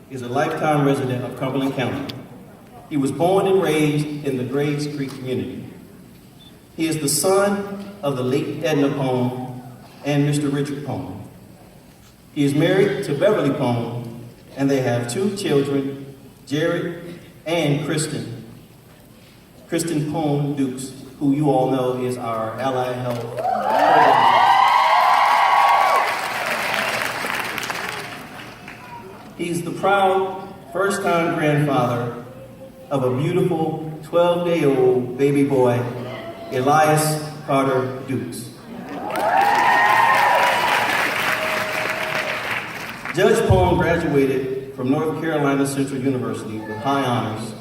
is a lifetime resident of Cumberland County. He was born and raised in the Grays Creek community. He is the son of the late Edna Pone and Mr. Richard Pone. He is married to Beverly Pone, and they have 2 children, Jared and Kristen. Kristen Pone Dukes, who you all know is our Allied Health program. He's the proud first-time grandfather of a beautiful 12-day-old baby boy, Elias Carter Dukes. Judge Pone graduated from North Carolina Central University with high honors,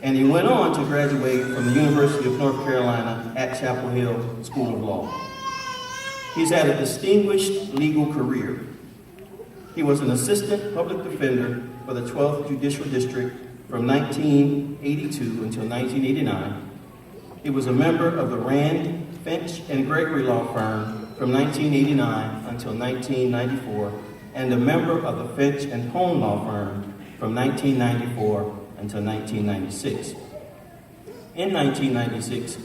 and he went on to graduate from the University of North Carolina at Chapel Hill School of Law. He's had a distinguished legal career. He was an assistant public defender for the 12th Judicial District from 1982 until 1989. He was a member of the Rand, Finch, and Gregory law firm from 1989 until 1994, and a member of the Finch and Pone law firm from 1994 until 1996. In 1996,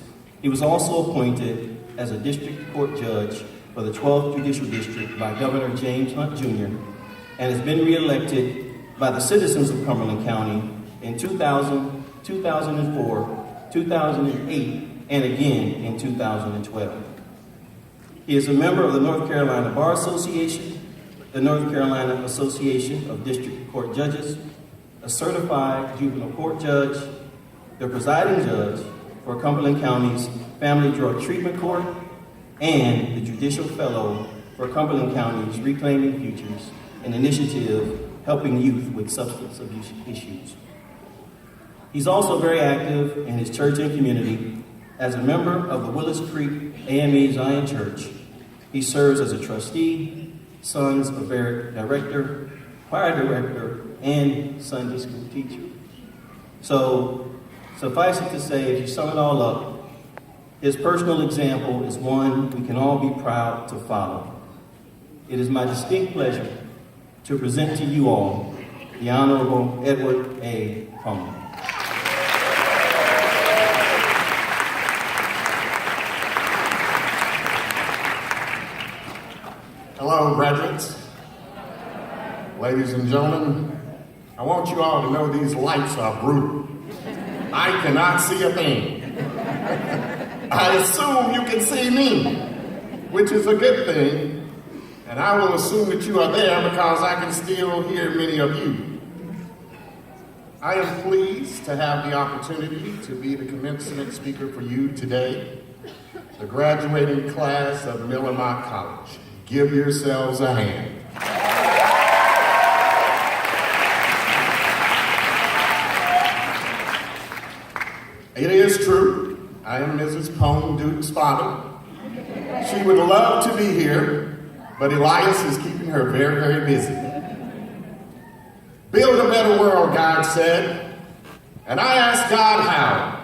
he was also appointed as a district court judge for the 12th Judicial District by Governor James Hunt Jr., and has been reelected by the citizens of Cumberland County in 2000, 2004, 2008, and again in 2012. He is a member of the North Carolina Bar Association, the North Carolina Association of District Court Judges, a certified juvenile court judge, the presiding judge for Cumberland County's Family Drug Treatment Court, and the Judicial Fellow for Cumberland County's Reclaiming Futures, an initiative helping youth with substance abuse issues. He's also very active in his church and community. As a member of the Willis Creek AME Zion Church, he serves as a trustee, Sons of Eric director, choir director, and Sunday school teacher. So, suffice it to say, if you sum it all up, his personal example is one we can all be proud to follow. It is my distinct pleasure to present to you all the Honorable Edward A. Pone. Hello, graduates. Ladies and gentlemen, I want you all to know these lights are brutal. I cannot see a thing. I assume you can see me, which is a good thing. And I will assume that you are there because I can still hear many of you. I am pleased to have the opportunity to be the commencement speaker for you today, the graduating class of Miller Mock College. Give yourselves a hand. It is true, I am Mrs. Pone Duke's father. She would love to be here, but Elias is keeping her very, very busy. Build a better world, God said. And I asked God how.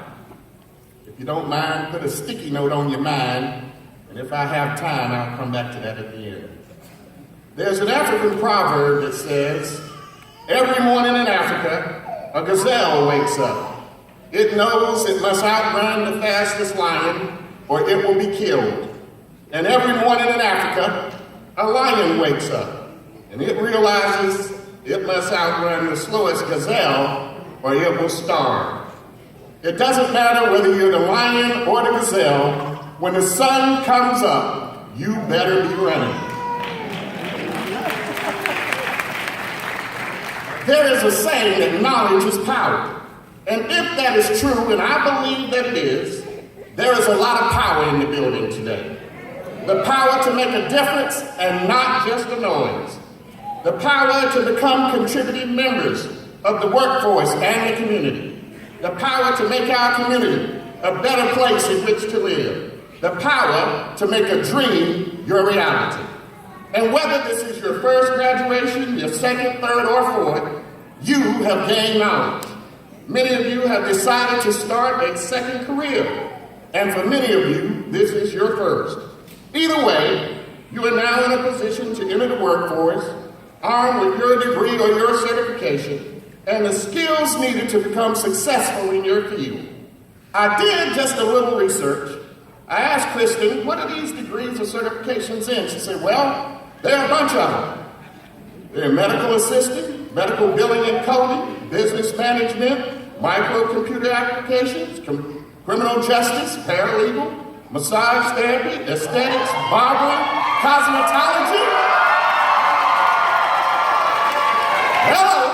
If you don't mind, put a sticky note on your mind, and if I have time, I'll come back to that at the end. There's an African proverb that says, every morning in Africa, a gazelle wakes up. It knows it must outrun the fastest lion, or it will be killed. And every morning in Africa, a lion wakes up, and it realizes it must outrun the slowest gazelle, or it will starve. It doesn't matter whether you're the lion or the gazelle, when the sun comes up, you better be running. There is a saying that knowledge is power. And if that is true, and I believe that it is, there is a lot of power in the building today. The power to make a difference and not just a noise. The power to become contributing members of the workforce and the community. The power to make our community a better place in which to live. The power to make a dream your reality. And whether this is your first graduation, your second, third, or fourth, you have gained knowledge. Many of you have decided to start a second career. And for many of you, this is your first. Either way, you are now in a position to enter the workforce, armed with your degree or your certification, and the skills needed to become successful in your field. I did just a little research. I asked Kristen, what are these degrees or certifications in? She said, well, there are a bunch of them. They're medical assistant, medical billing and coding, business management, microcomputer applications, criminal justice, paralegal, massage therapy, aesthetics, barbering, cosmetology. Hello.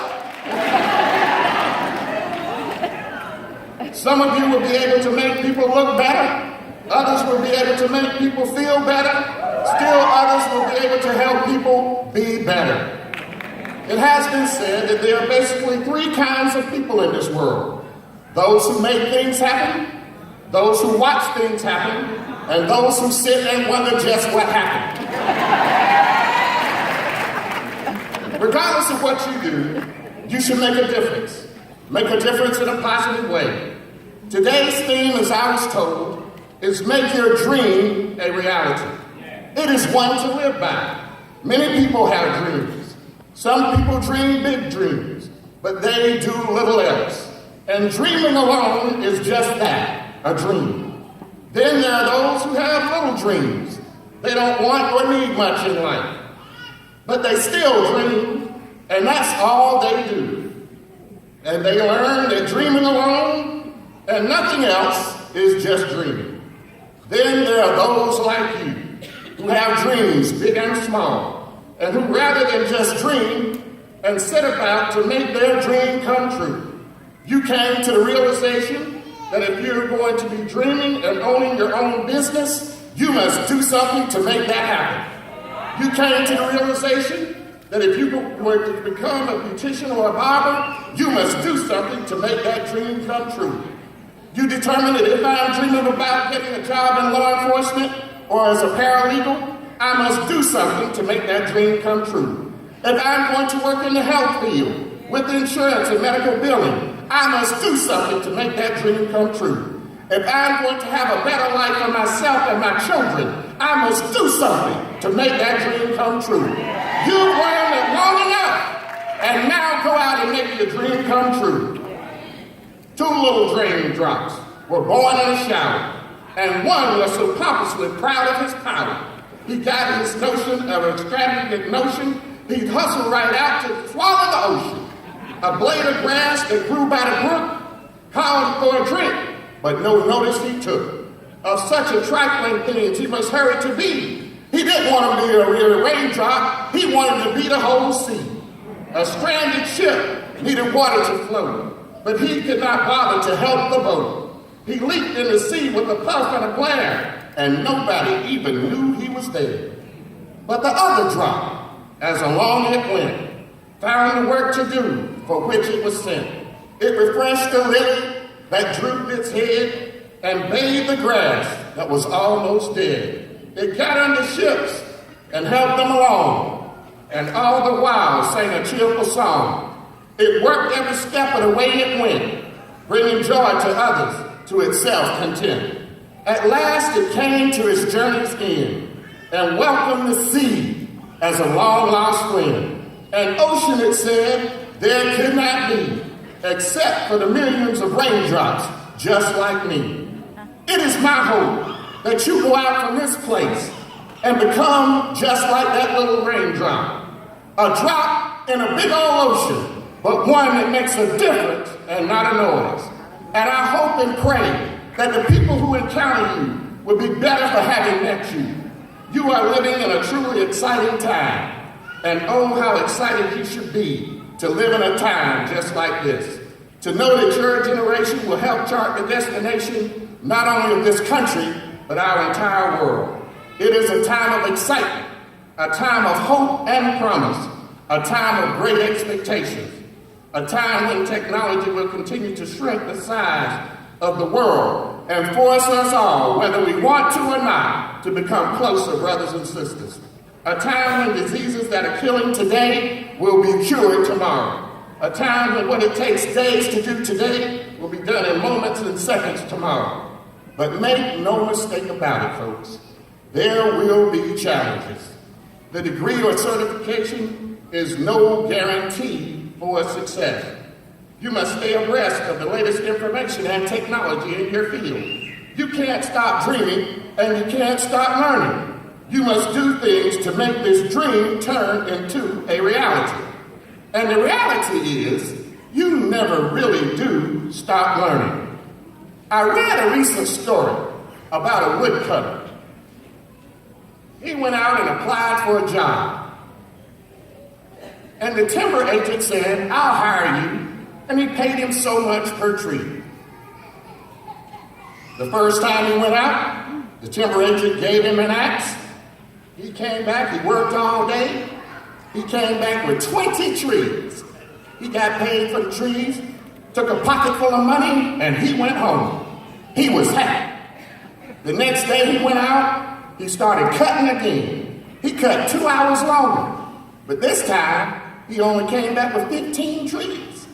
Some of you will be able to make people look better. Others will be able to make people feel better. Still others will be able to help people be better. It has been said that there are basically three kinds of people in this world. Those who make things happen, those who watch things happen, and those who sit and wonder just what happened. Regardless of what you do, you should make a difference. Make a difference in a positive way. Today's theme, as I was told, is make your dream a reality. It is one to live by. Many people have dreams. Some people dream big dreams, but they do little else. And dreaming alone is just that, a dream. Then there are those who have little dreams. They don't want or need much in life, but they still dream, and that's all they do. And they learn that dreaming alone and nothing else is just dreaming. Then there are those like you who have dreams, big and small, and who rather than just dream and set about to make their dream come true. You came to the realization that if you're going to be dreaming and owning your own business, you must do something to make that happen. You came to the realization that if you were to become a beautician or a barber, you must do something to make that dream come true. You determined that if I'm dreaming about getting a job in law enforcement or as a paralegal, I must do something to make that dream come true. If I'm going to work in the health field with insurance and medical billing, I must do something to make that dream come true. If I'm going to have a better life for myself and my children, I must do something to make that dream come true. You've learned it long enough, and now go out and make your dream come true. Two little raindrops were born in a shower, and one was so pompously proud of his power. He got his notion of extravagant notion. He'd hustle right out to swallow the ocean. A blade of grass that grew by the brook called for a drink, but no notice he took. Of such a trifling thing he must hurry to be. He didn't want to be a real raindrop. He wanted to be the whole sea. A stranded ship needed water to float, but he could not bother to help the boat. He leaped in the sea with a puff and a glare, and nobody even knew he was there. But the other drop, as along it went, found the work to do for which it was sent. It refreshed the lily that drooped its head and bathed the grass that was almost dead. It got under ships and helped them along, and all the while sang a cheerful song. It worked every step of the way it went, bringing joy to others, to itself content. At last it came to its journey's end, and welcomed the sea as a long-lost friend. An ocean, it said, there could not be, except for the millions of raindrops just like me. It is my hope that you go out from this place and become just like that little raindrop. A drop in a big old ocean, but one that makes a difference and not a noise. And I hope and pray that the people who encounter you will be better for having met you. You are living in a truly exciting time. And oh, how excited you should be to live in a time just like this. To know that your generation will help chart the destination not only of this country, but our entire world. It is a time of excitement, a time of hope and promise, a time of great expectations, a time when technology will continue to shrink the size of the world and force us all, whether we want to or not, to become closer brothers and sisters. A time when diseases that are killing today will be cured tomorrow. A time when what it takes days to do today will be done in moments and seconds tomorrow. But make no mistake about it, folks. There will be challenges. The degree or certification is no guarantee for success. You must stay abreast of the latest information and technology in your field. You can't stop dreaming and you can't stop learning. You must do things to make this dream turn into a reality. And the reality is, you never really do stop learning. I read a recent story about a woodcutter. He went out and applied for a job. And the timber agent said, "I'll hire you." And he paid him so much per tree. The first time he went out, the timber agent gave him an axe. He came back, he worked all day. He came back with 20 trees. He got paid for the trees, took a pocket full of money, and he went home. He was happy. The next day he went out, he started cutting again. He cut 2 hours longer. But this time, he only came back with 15 trees.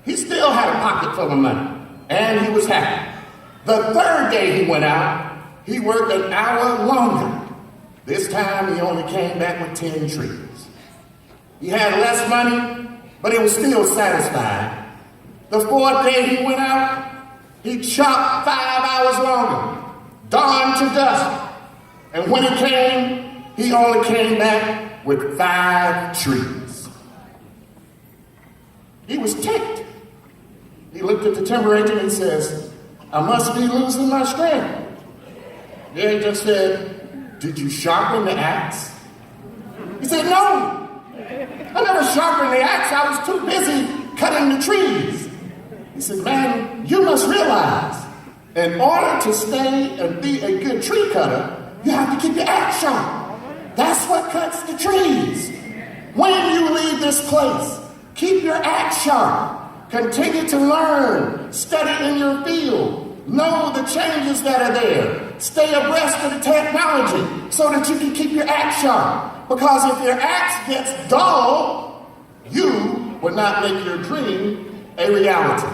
He still had a pocket full of money, and he was happy. The third day he went out, he worked an hour longer. This time, he only came back with 10 trees. He had less money, but he was still satisfied. The fourth day he went out, he chopped 5 hours longer, dawn to dusk. And when he came, he only came back with 5 trees. He was ticked. He looked at the timber agent and says, "I must be losing my strength." The agent said, "Did you sharpen the axe?" He said, "No, I never sharpened the axe. I was too busy cutting the trees." He said, "Man, you must realize, in order to stay and be a good tree cutter, you have to keep your axe sharp. That's what cuts the trees. When you leave this place, keep your axe sharp. Continue to learn, study in your field, know the changes that are there. Stay abreast of the technology so that you can keep your axe sharp. Because if your axe gets dull, you will not make your dream a reality."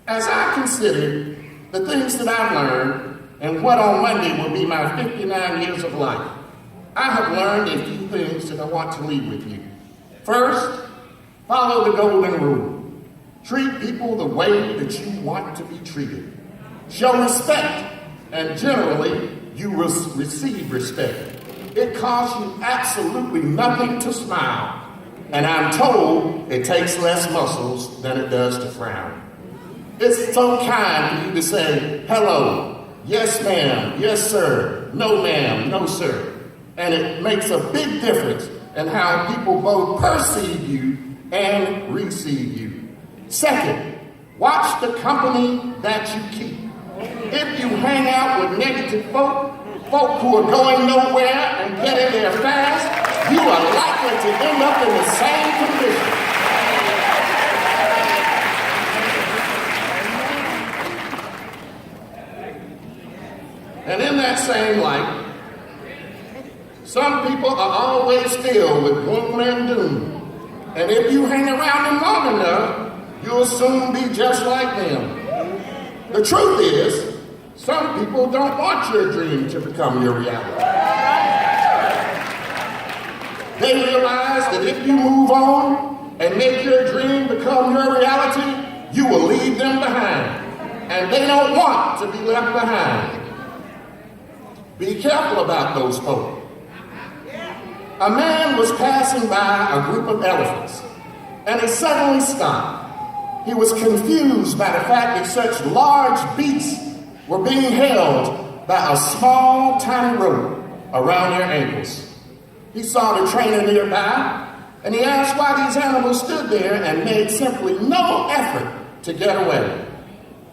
As I consider the things that I've learned and what on Monday will be my 59 years of life, I have learned a few things that I want to leave with you. First, follow the golden rule. Treat people the way that you want to be treated. Show respect, and generally, you will receive respect. It costs you absolutely nothing to smile, and I'm told it takes less muscles than it does to frown. It's so kind for you to say, "Hello, yes ma'am, yes sir, no ma'am, no sir." And it makes a big difference in how people both perceive you and receive you. Second, watch the company that you keep. If you hang out with negative folk who are going nowhere and getting there fast, you are likely to end up in the same condition. And in that same light, some people are always filled with gloom and doom. And if you hang around them long enough, you'll soon be just like them. The truth is, some people don't want your dream to become your reality. They realize that if you move on and make your dream become your reality, you will leave them behind. And they don't want to be left behind. Be careful about those folk. A man was passing by a group of elephants, and he suddenly stopped. He was confused by the fact that such large beasts were being held by a small, tiny rope around their ankles. He saw the trainer nearby, and he asked why these animals stood there and made simply no effort to get away.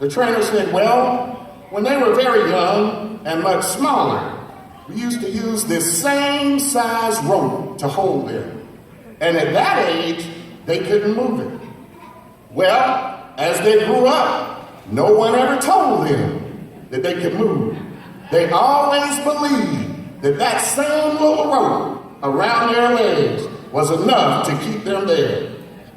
The trainer said, "Well, when they were very young and much smaller, we used to use this same size rope to hold them. And at that age, they couldn't move it. Well, as they grew up, no one ever told them that they could move. They always believed that that same little rope around their legs was enough to keep them there.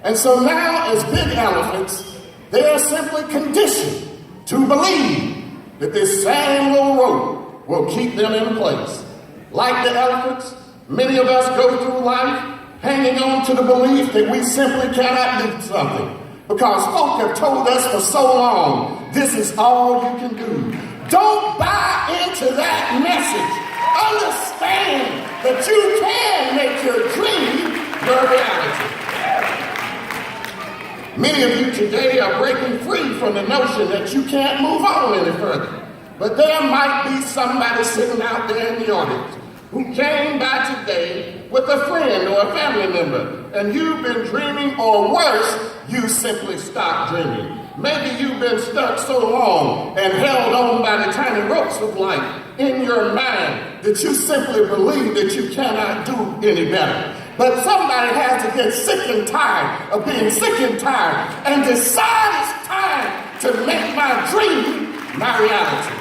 And so now, as big elephants, they are simply conditioned to believe that this same little rope will keep them in place. Like the elephants, many of us go through life hanging on to the belief that we simply cannot do something because folk have told us for so long, this is all you can do. Don't buy into that message. Understand that you can make your dream your reality. Many of you today are breaking free from the notion that you can't move on any further. But there might be somebody sitting out there in the audience who came by today with a friend or a family member, and you've been dreaming, or worse, you simply stopped dreaming. Maybe you've been stuck so long and held on by the tiny ropes of life in your mind that you simply believe that you cannot do any better. But somebody has to get sick and tired of being sick and tired and decide it's time to make my dream my reality.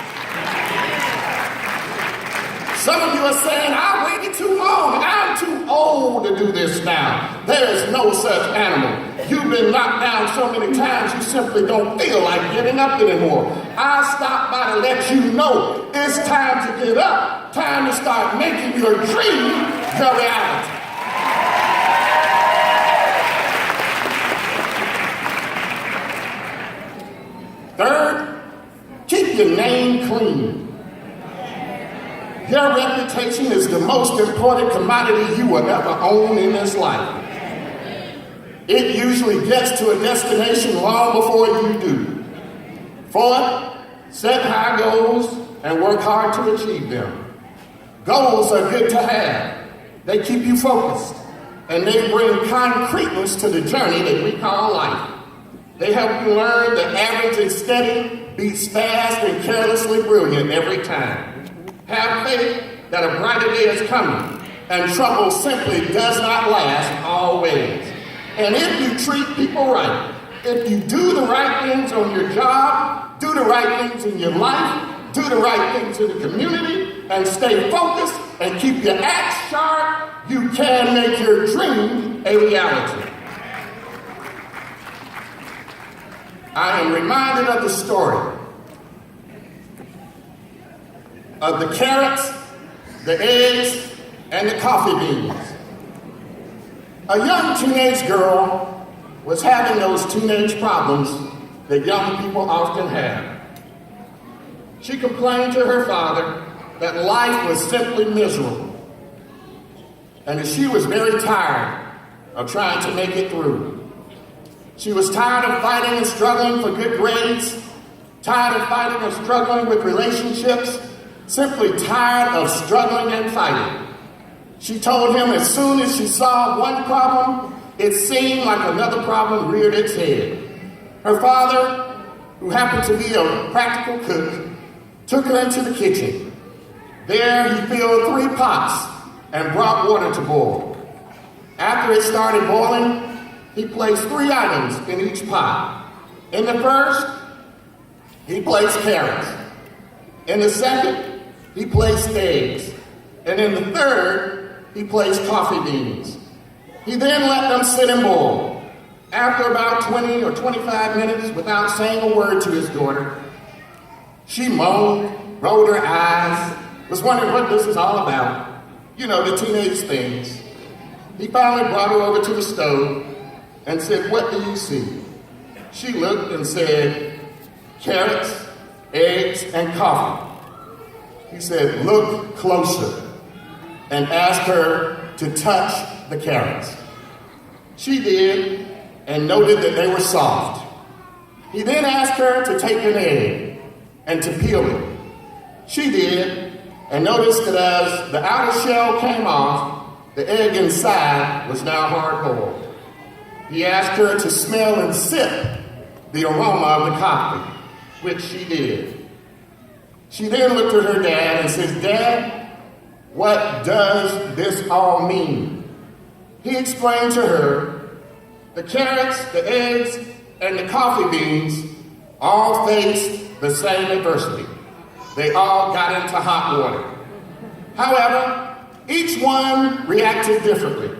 Some of you are saying, I waited too long. I'm too old to do this now. There is no such animal. You've been knocked down so many times you simply don't feel like getting up anymore. I stopped by to let you know it's time to get up. Time to start making your dream your reality. Third, keep your name clean. Your reputation is the most important commodity you will ever own in this life. It usually gets to a destination long before you do. Fourth, set high goals and work hard to achieve them. Goals are good to have. They keep you focused, and they bring concreteness to the journey that we call life. They help you learn that average and steady beats fast and carelessly brilliant every time. Have faith that a brighter day is coming, and trouble simply does not last always. And if you treat people right, if you do the right things on your job, do the right things in your life, do the right things in the community, and stay focused and keep your act sharp, you can make your dream a reality. I am reminded of the story of the carrots, the eggs, and the coffee beans. A young teenage girl was having those teenage problems that young people often have. She complained to her father that life was simply miserable, and that she was very tired of trying to make it through. She was tired of fighting and struggling for good grades, tired of fighting and struggling with relationships, simply tired of struggling and fighting. She told him as soon as she saw one problem, it seemed like another problem reared its head. Her father, who happened to be a practical cook, took her into the kitchen. There he filled 3 pots and brought water to boil. After it started boiling, he placed 3 items in each pot. In the first, he placed carrots. In the second, he placed eggs. And in the third, he placed coffee beans. He then let them sit and boil. After about 20 or 25 minutes, without saying a word to his daughter, she moaned, rolled her eyes, was wondering what this is all about. You know, the teenage things. He finally brought her over to the stove and said, "What do you see?" She looked and said, "Carrots, eggs, and coffee." He said, "Look closer," and asked her to touch the carrots. She did, and noted that they were soft. He then asked her to take an egg and to peel it. She did, and noticed that as the outer shell came off, the egg inside was now hard-boiled. He asked her to smell and sip the aroma of the coffee, which she did. She then looked at her dad and says, "Dad, what does this all mean?" He explained to her, the carrots, the eggs, and the coffee beans all faced the same adversity. They all got into hot water. However, each one reacted differently.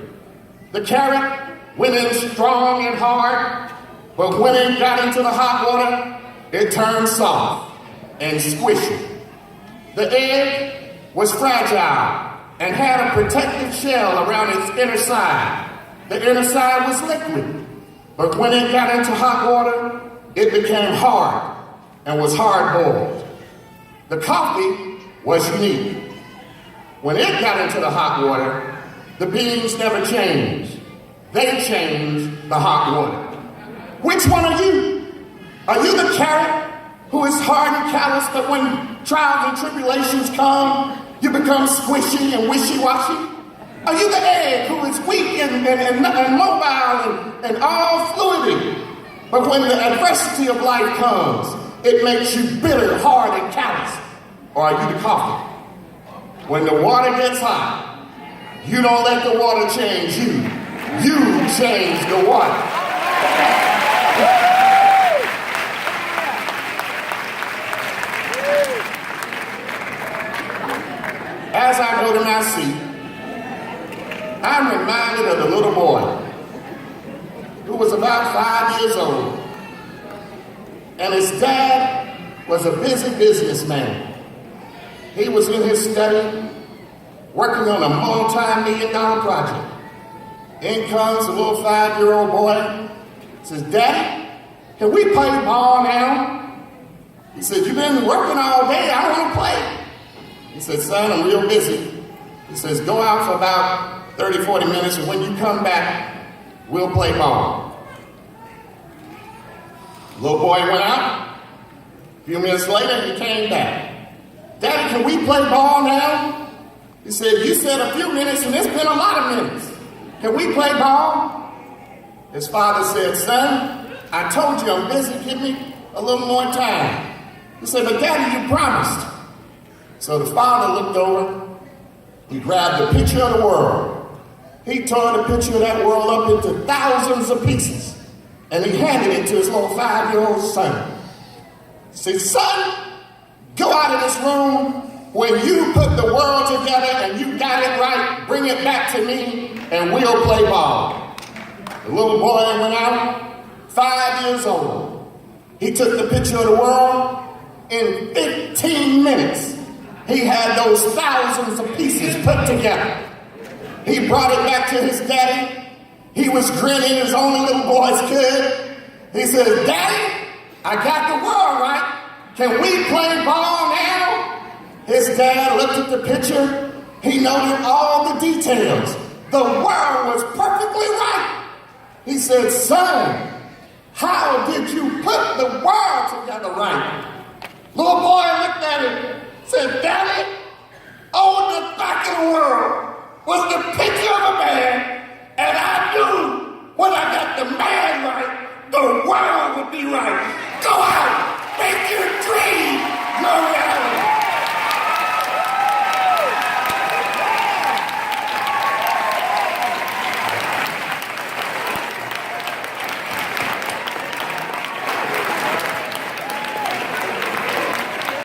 The carrot went in strong and hard, but when it got into the hot water, it turned soft and squishy. The egg was fragile and had a protective shell around its inner side, the inner side was liquid. But when it got into hot water, it became hard and was hard-boiled. The coffee was unique. When it got into the hot water, the beans never changed. They changed the hot water. Which one are you? Are you the carrot who is hard and callous, but when trials and tribulations come, you become squishy and wishy-washy? Are you the egg who is weak and mobile and all fluidy, but when the adversity of life comes, it makes you bitter, hard, and callous? Or are you the coffee? When the water gets hot, you don't let the water change you. You change the water. As I go to my seat, I'm reminded of the little boy who was about 5 years old, and his dad was a busy businessman. He was in his study working on a multi-million-dollar project. In comes a little 5-year-old boy, says, "Daddy, can we play ball now?" He said, "You've been working all day, I don't want to play." He said, "Son, I'm real busy." He says, "Go out for about 30, 40 minutes, and when you come back, we'll play ball." The little boy went out. A few minutes later, he came back. "Daddy, can we play ball now?" He said, "You said a few minutes, and it's been a lot of minutes. Can we play ball?" His father said, "Son, I told you I'm busy. Give me a little more time." He said, "But Daddy, you promised." So the father looked over. He grabbed a picture of the world. He tore the picture of that world up into thousands of pieces, and he handed it to his little 5-year-old son. He said, "Son, go out of this room. When you put the world together and you got it right, bring it back to me and we'll play ball." The little boy went out, 5 years old. He took the picture of the world. In 15 minutes, he had those thousands of pieces put together. He brought it back to his daddy. He was grinning as only little boys could. He said, "Daddy, I got the world right. Can we play ball now?" His dad looked at the picture. He noted all the details. The world was perfectly right. He said, "Son, how did you put the world together right?" Little boy looked at him, said, "Daddy, on the back of the world was the picture of a man, and I knew when I got the man right, the world would be right. Go out, make your dreams